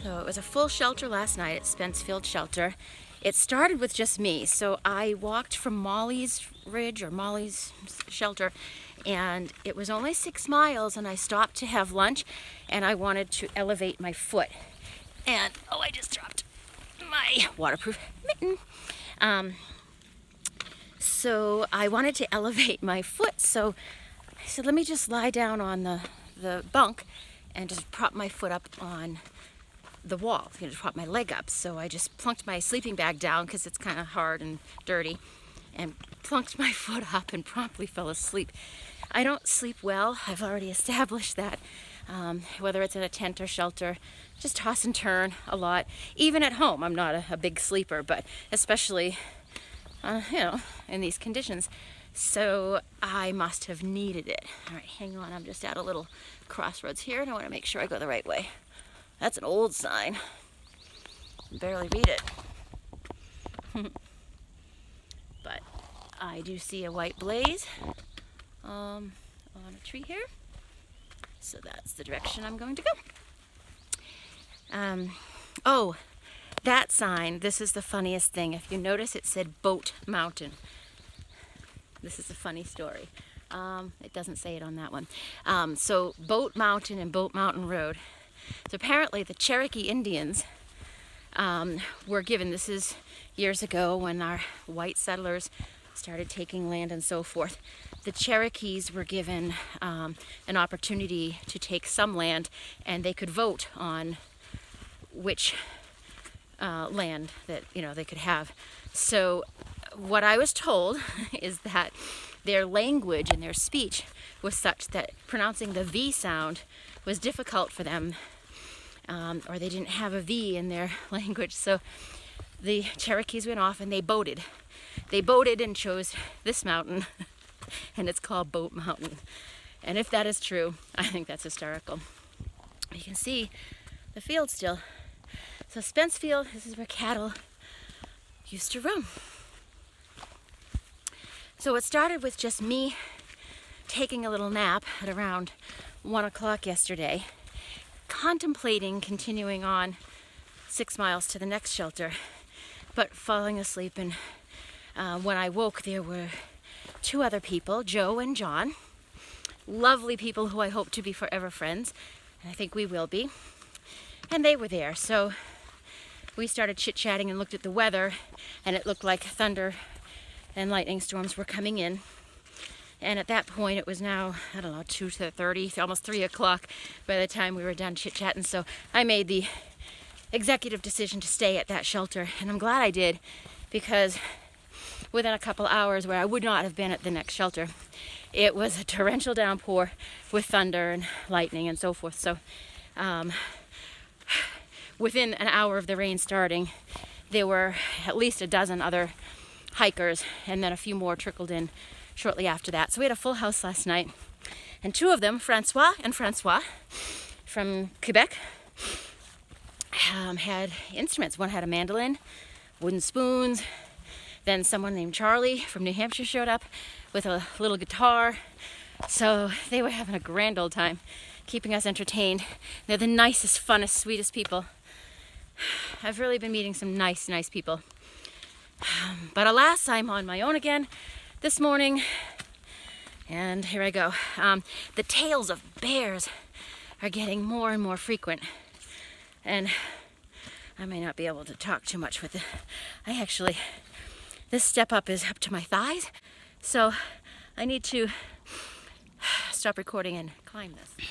So it was a full shelter last night at Spencefield Shelter. It started with just me, so I walked from Molly's Ridge or Molly's Shelter, and it was only 6 miles, and I stopped to have lunch, and I wanted to elevate my foot. And, oh, I just dropped my waterproof mitten. So I wanted to elevate my foot, so I said, let me just lie down on the bunk and just prop my foot up on the wall, just prop my leg up. So I just plunked my sleeping bag down because it's kind of hard and dirty, and plunked my foot up and promptly fell asleep. I don't sleep well. I've already established that. Whether it's in a tent or shelter, just toss and turn a lot. Even at home, I'm not a big sleeper, but especially, in these conditions. So I must have needed it. All right, hang on. I'm just at a little crossroads here, and I want to make sure I go the right way. That's an old sign. Barely read it. But I do see a white blaze on a tree here. So that's the direction I'm going to go. Oh, that sign, this is the funniest thing. If you notice, it said Boat Mountain. This is a funny story. It doesn't say it on that one. So Boat Mountain and Boat Mountain Road. So apparently the Cherokee Indians were given, this is years ago when our white settlers started taking land and so forth, the Cherokees were given an opportunity to take some land, and they could vote on which land that they could have. So what I was told is that their language and their speech was such that pronouncing the V sound was difficult for them, or they didn't have a V in their language. So the Cherokees went off and they boated. They boated and chose this mountain, and it's called Boat Mountain. And if that is true, I think that's hysterical. You can see the field still. So Spencefield, this is where cattle used to roam. So it started with just me taking a little nap at around 1 o'clock yesterday, contemplating continuing on 6 miles to the next shelter, but falling asleep. And when I woke, there were 2 other people, Joe and John, lovely people who I hope to be forever friends, and I think we will be. And they were there, so we started chit-chatting and looked at the weather, and it looked like thunder and lightning storms were coming in. And at that point, it was now, 2:30, almost 3 o'clock by the time we were done chit-chatting. So I made the executive decision to stay at that shelter, and I'm glad I did, because within a couple hours, where I would not have been at the next shelter, it was a torrential downpour with thunder and lightning and so forth. So within an hour of the rain starting, there were at least a dozen other hikers, and then a few more trickled in shortly after that. So we had a full house last night, and 2 of them, Francois from Quebec, had instruments. One had a mandolin, wooden spoons. Then someone named Charlie from New Hampshire showed up with a little guitar. So they were having a grand old time, keeping us entertained. They're the nicest, funnest, sweetest people. I've really been meeting some nice people. But alas, I'm on my own again this morning, and here I go. The tales of bears are getting more and more frequent, and I may not be able to talk too much with it. This step up is up to my thighs, so I need to stop recording and climb this.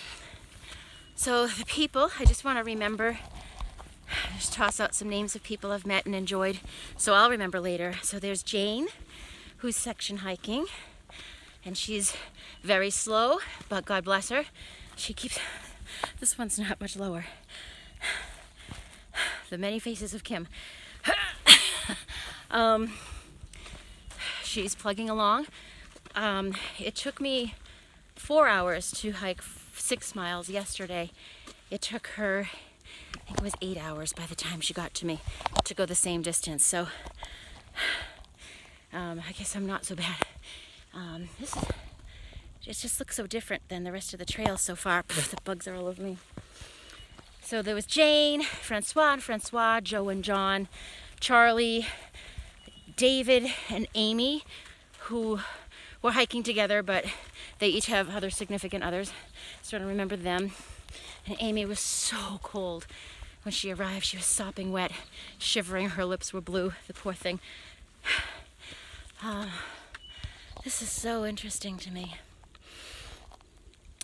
So the people, I just want to remember, just toss out some names of people I've met and enjoyed, so I'll remember later. So there's Jane, who's section hiking, and she's very slow, but God bless her. This one's not much lower. The many faces of Kim. She's plugging along. It took me 4 hours to hike 6 miles yesterday. It took her, I think it was 8 hours by the time she got to me to go the same distance. So I guess I'm not so bad. It just looks so different than the rest of the trail so far. The bugs are all over me. So there was Jane, Francois, Joe and John, Charlie, David and Amy, who were hiking together, but they each have other significant others. So I don't remember them. And Amy was so cold. When she arrived, she was sopping wet, shivering. Her lips were blue, the poor thing. This is so interesting to me.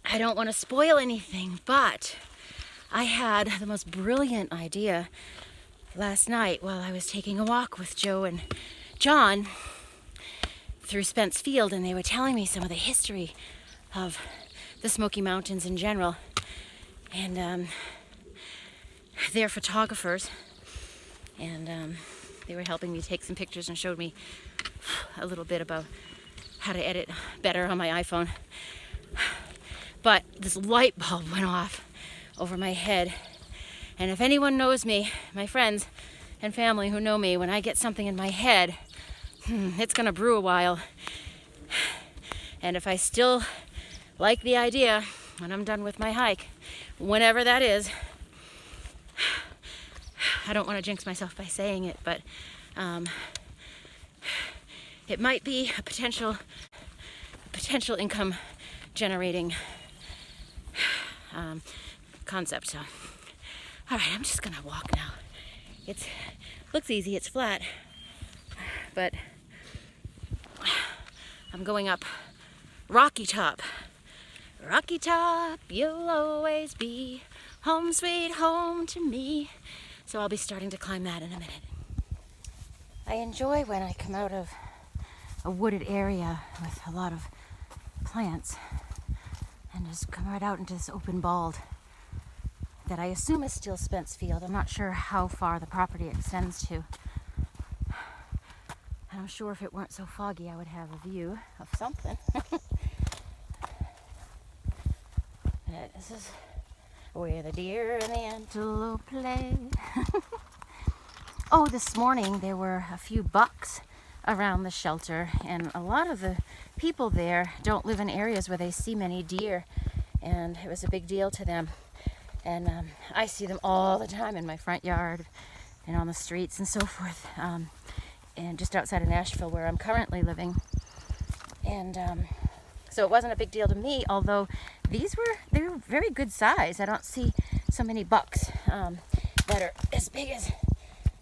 I don't want to spoil anything, but I had the most brilliant idea last night while I was taking a walk with Joe and John through Spence Field, and they were telling me some of the history of the Smoky Mountains in general. And they're photographers, and they were helping me take some pictures and showed me a little bit about how to edit better on my iPhone. But this light bulb went off over my head. And if anyone knows me, my friends and family who know me, when I get something in my head, it's gonna brew a while. And if I still like the idea when I'm done with my hike, whenever that is, I don't want to jinx myself by saying it, but it might be a potential income generating concept. So, all right, I'm just gonna walk now. It looks easy, it's flat, but I'm going up Rocky Top. Rocky Top, you'll always be home sweet home to me. So I'll be starting to climb that in a minute. I enjoy when I come out of a wooded area with a lot of plants and just come right out into this open bald that I assume is still Spence Field. I'm not sure how far the property extends to. And I'm sure if it weren't so foggy, I would have a view of something. This is where the deer and the antelope play. Oh, this morning there were a few bucks around the shelter, and a lot of the people there don't live in areas where they see many deer, and it was a big deal to them. And I see them all the time in my front yard and on the streets and so forth, and just outside of Nashville where I'm currently living. And so it wasn't a big deal to me, although they were very good size. I don't see so many bucks that are as big as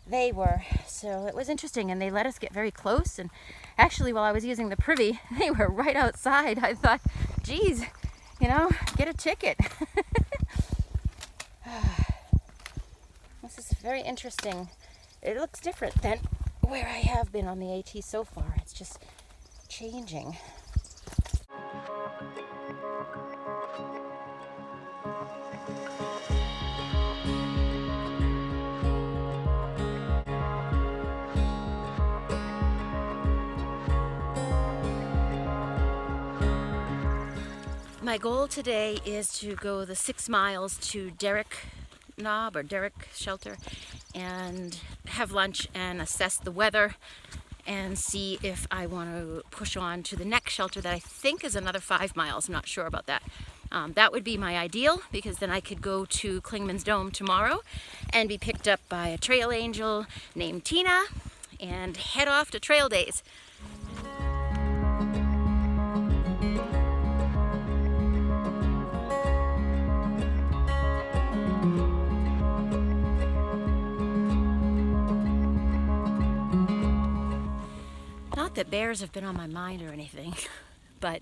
they were. So it was interesting, and they let us get very close. And actually, while I was using the privy, they were right outside. I thought, geez, get a ticket. This is very interesting. It looks different than where I have been on the AT so far. It's just changing. My goal today is to go the 6 miles to Derrick Knob or Derrick Shelter and have lunch and assess the weather and see if I want to push on to the next shelter that I think is another 5 miles. I'm not sure about that. That would be my ideal, because then I could go to Klingman's Dome tomorrow and be picked up by a trail angel named Tina and head off to trail days. Not that bears have been on my mind or anything, but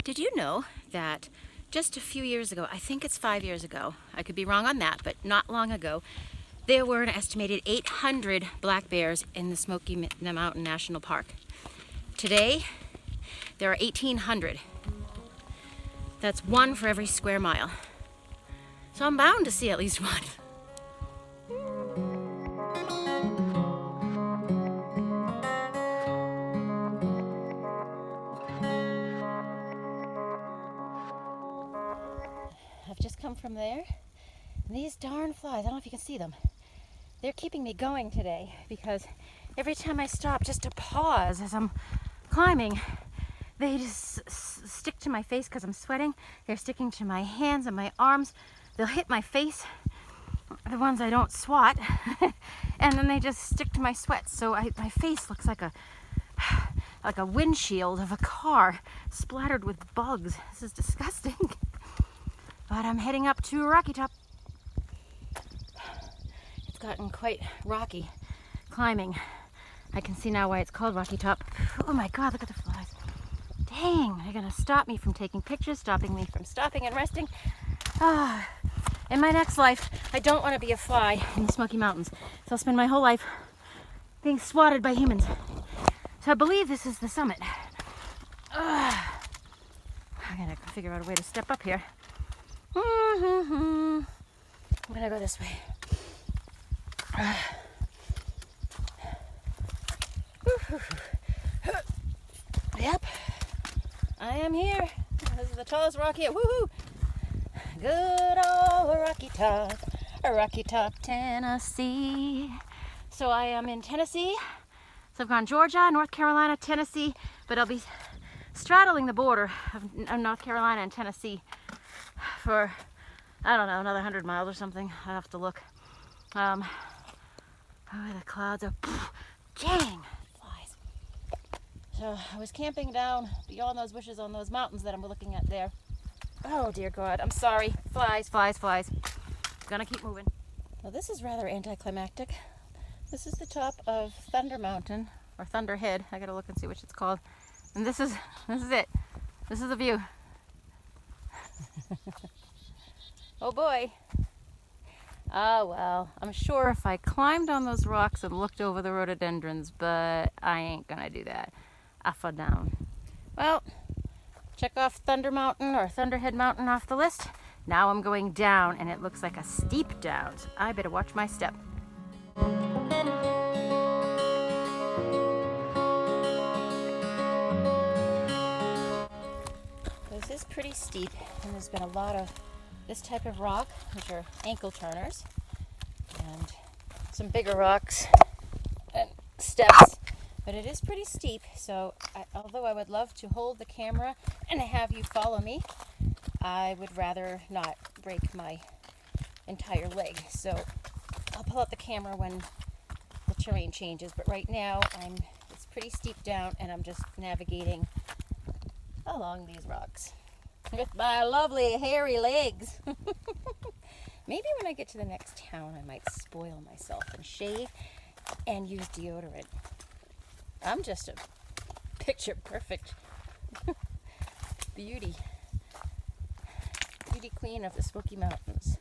did you know that just a few years ago, I think it's 5 years ago, I could be wrong on that, but not long ago, there were an estimated 800 black bears in the Smoky Mountain National Park. Today, there are 1,800. That's 1 for every square mile. So I'm bound to see at least one. I've just come from there, and these darn flies, I don't know if you can see them, they're keeping me going today because every time I stop just to pause as I'm climbing, they just stick to my face because I'm sweating. They're sticking to my hands and my arms. They'll hit my face, the ones I don't swat, and then they just stick to my sweat. So my face looks like a windshield of a car splattered with bugs. This is disgusting. But I'm heading up to Rocky Top. It's gotten quite rocky climbing. I can see now why it's called Rocky Top. Oh my God, look at the flies. Dang, they're gonna stop me from taking pictures, stopping me from stopping and resting. In my next life, I don't want to be a fly in the Smoky Mountains. So I'll spend my whole life being swatted by humans. So I believe this is the summit. I gotta figure out a way to step up here. I'm gonna go this way. Yep, I am here. This is the tallest rock here. Woohoo! Good old Rocky Top, Tennessee. So I am in Tennessee. So I've gone Georgia, North Carolina, Tennessee, but I'll be straddling the border of North Carolina and Tennessee for, I don't know, another 100 miles or something. I have to look. Oh, the clouds are, dang, flies. So I was camping down beyond those bushes on those mountains that I'm looking at there. Oh dear God, I'm sorry. Flies. Gonna keep moving. Well, this is rather anticlimactic. This is the top of Thunder Mountain, or Thunderhead. I gotta look and see which it's called. And this is it. This is the view. Oh boy. Oh well, I'm sure if I climbed on those rocks and looked over the rhododendrons, but I ain't gonna do that. I fall down. Well, check off Thunder Mountain or Thunderhead Mountain off the list. Now I'm going down, and it looks like a steep down, so I better watch my step. This is pretty steep, and there's been a lot of this type of rock, which are ankle turners, and some bigger rocks and steps, but it is pretty steep. So although I would love to hold the camera and have you follow me, I would rather not break my entire leg. So I'll pull out the camera when the terrain changes, but right now it's pretty steep down, and I'm just navigating along these rocks with my lovely hairy legs. Maybe when I get to the next town, I might spoil myself and shave and use deodorant. I'm just a picture perfect beauty queen of the Smoky Mountains.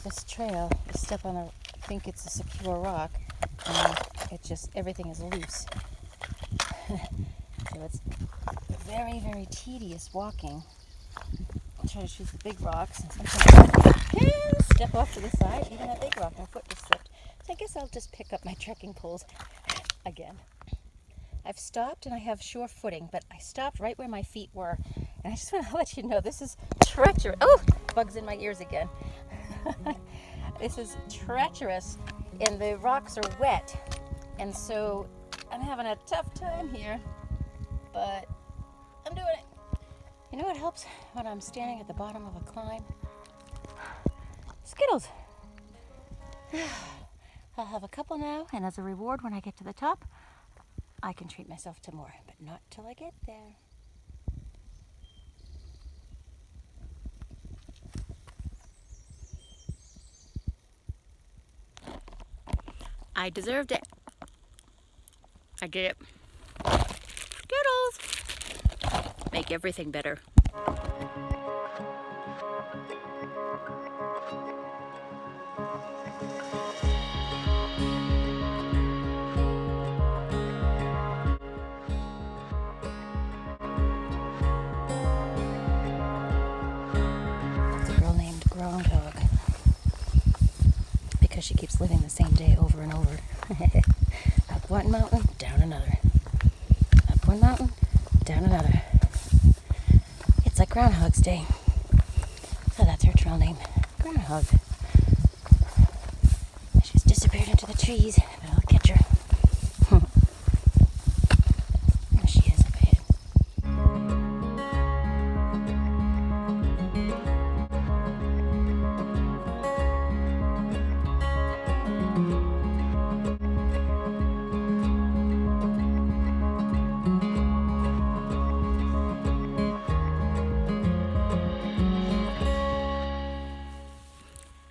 This trail, you step on think it's a secure rock, and everything is loose. So it's very, very tedious walking. I try to choose the big rocks, and sometimes I can step off to the side, even a big rock, my foot just slipped. So I guess I'll just pick up my trekking poles again. I've stopped and I have sure footing, but I stopped right where my feet were. And I just want to let you know this is treacherous. Oh, bugs in my ears again. This is treacherous, and the rocks are wet, and so I'm having a tough time here, but I'm doing it. You know what helps when I'm standing at the bottom of a climb? Skittles. I'll have a couple now, and as a reward when I get to the top, I can treat myself to more, but not till I get there. I deserved it. I did it. Skittles! Make everything better. There's a girl named Groundhog, because she keeps living the same day over and over. Up one mountain, down another. Up one mountain, down another. Groundhog's Day. So that's her trail name, Groundhog. She's disappeared into the trees, but I'll catch her. There she is up ahead.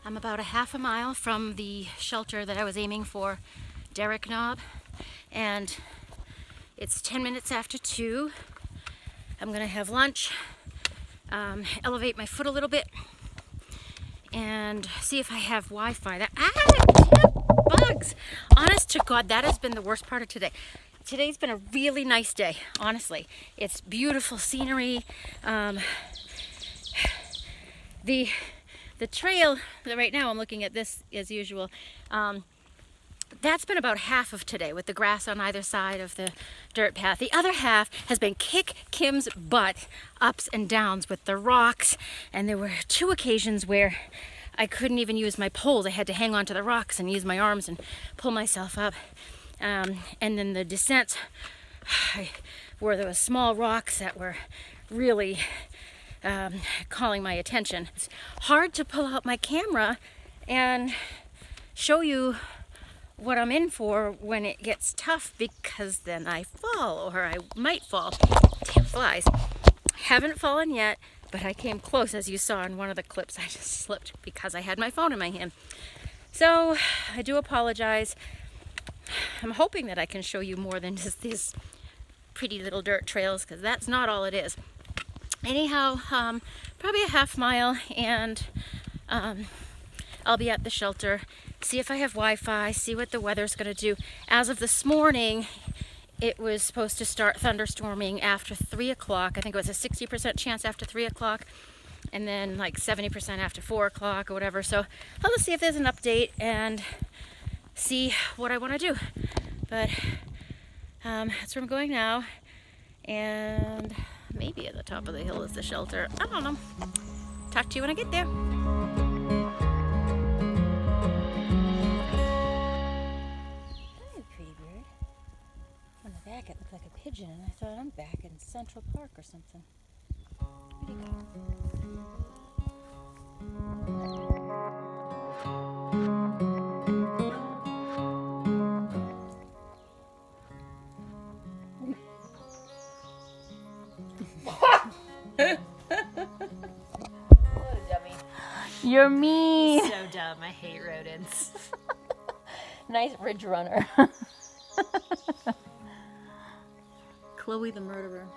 I'm about a half a mile from the shelter that I was aiming for, Derrick Knob, and it's 10 minutes after 2. I'm gonna have lunch, elevate my foot a little bit, and see if I have Wi-Fi. Bugs! Honest to God, that has been the worst part of today. Today's been a really nice day, honestly. It's beautiful scenery. The trail, right now I'm looking at this as usual, that's been about half of today with the grass on either side of the dirt path. The other half has been kick Kim's butt, ups and downs with the rocks, and there were 2 occasions where I couldn't even use my poles. I had to hang on to the rocks and use my arms and pull myself up. And then the descents where there were small rocks that were really calling my attention. It's hard to pull out my camera and show you what I'm in for when it gets tough, because then I fall, or I might fall. Damn flies. Haven't fallen yet, but I came close, as you saw in one of the clips. I just slipped because I had my phone in my hand. So I do apologize. I'm hoping that I can show you more than just these pretty little dirt trails, because that's not all it is. Anyhow, probably a half mile, and I'll be at the shelter, see if I have Wi-Fi, see what the weather's going to do. As of this morning, it was supposed to start thunderstorming after 3 o'clock. I think it was a 60% chance after 3 o'clock, and then like 70% after 4 o'clock or whatever. So I'll just see if there's an update and see what I want to do. But that's where I'm going now, and maybe at the top of the hill is the shelter. I don't know. Talk to you when I get there. Hi, pretty bird. On the back it looked like a pigeon, and I thought I'm back in Central Park or something. Where'd he go? What a dummy. You're mean. So dumb. I hate rodents. Nice ridge runner. Chloe the murderer.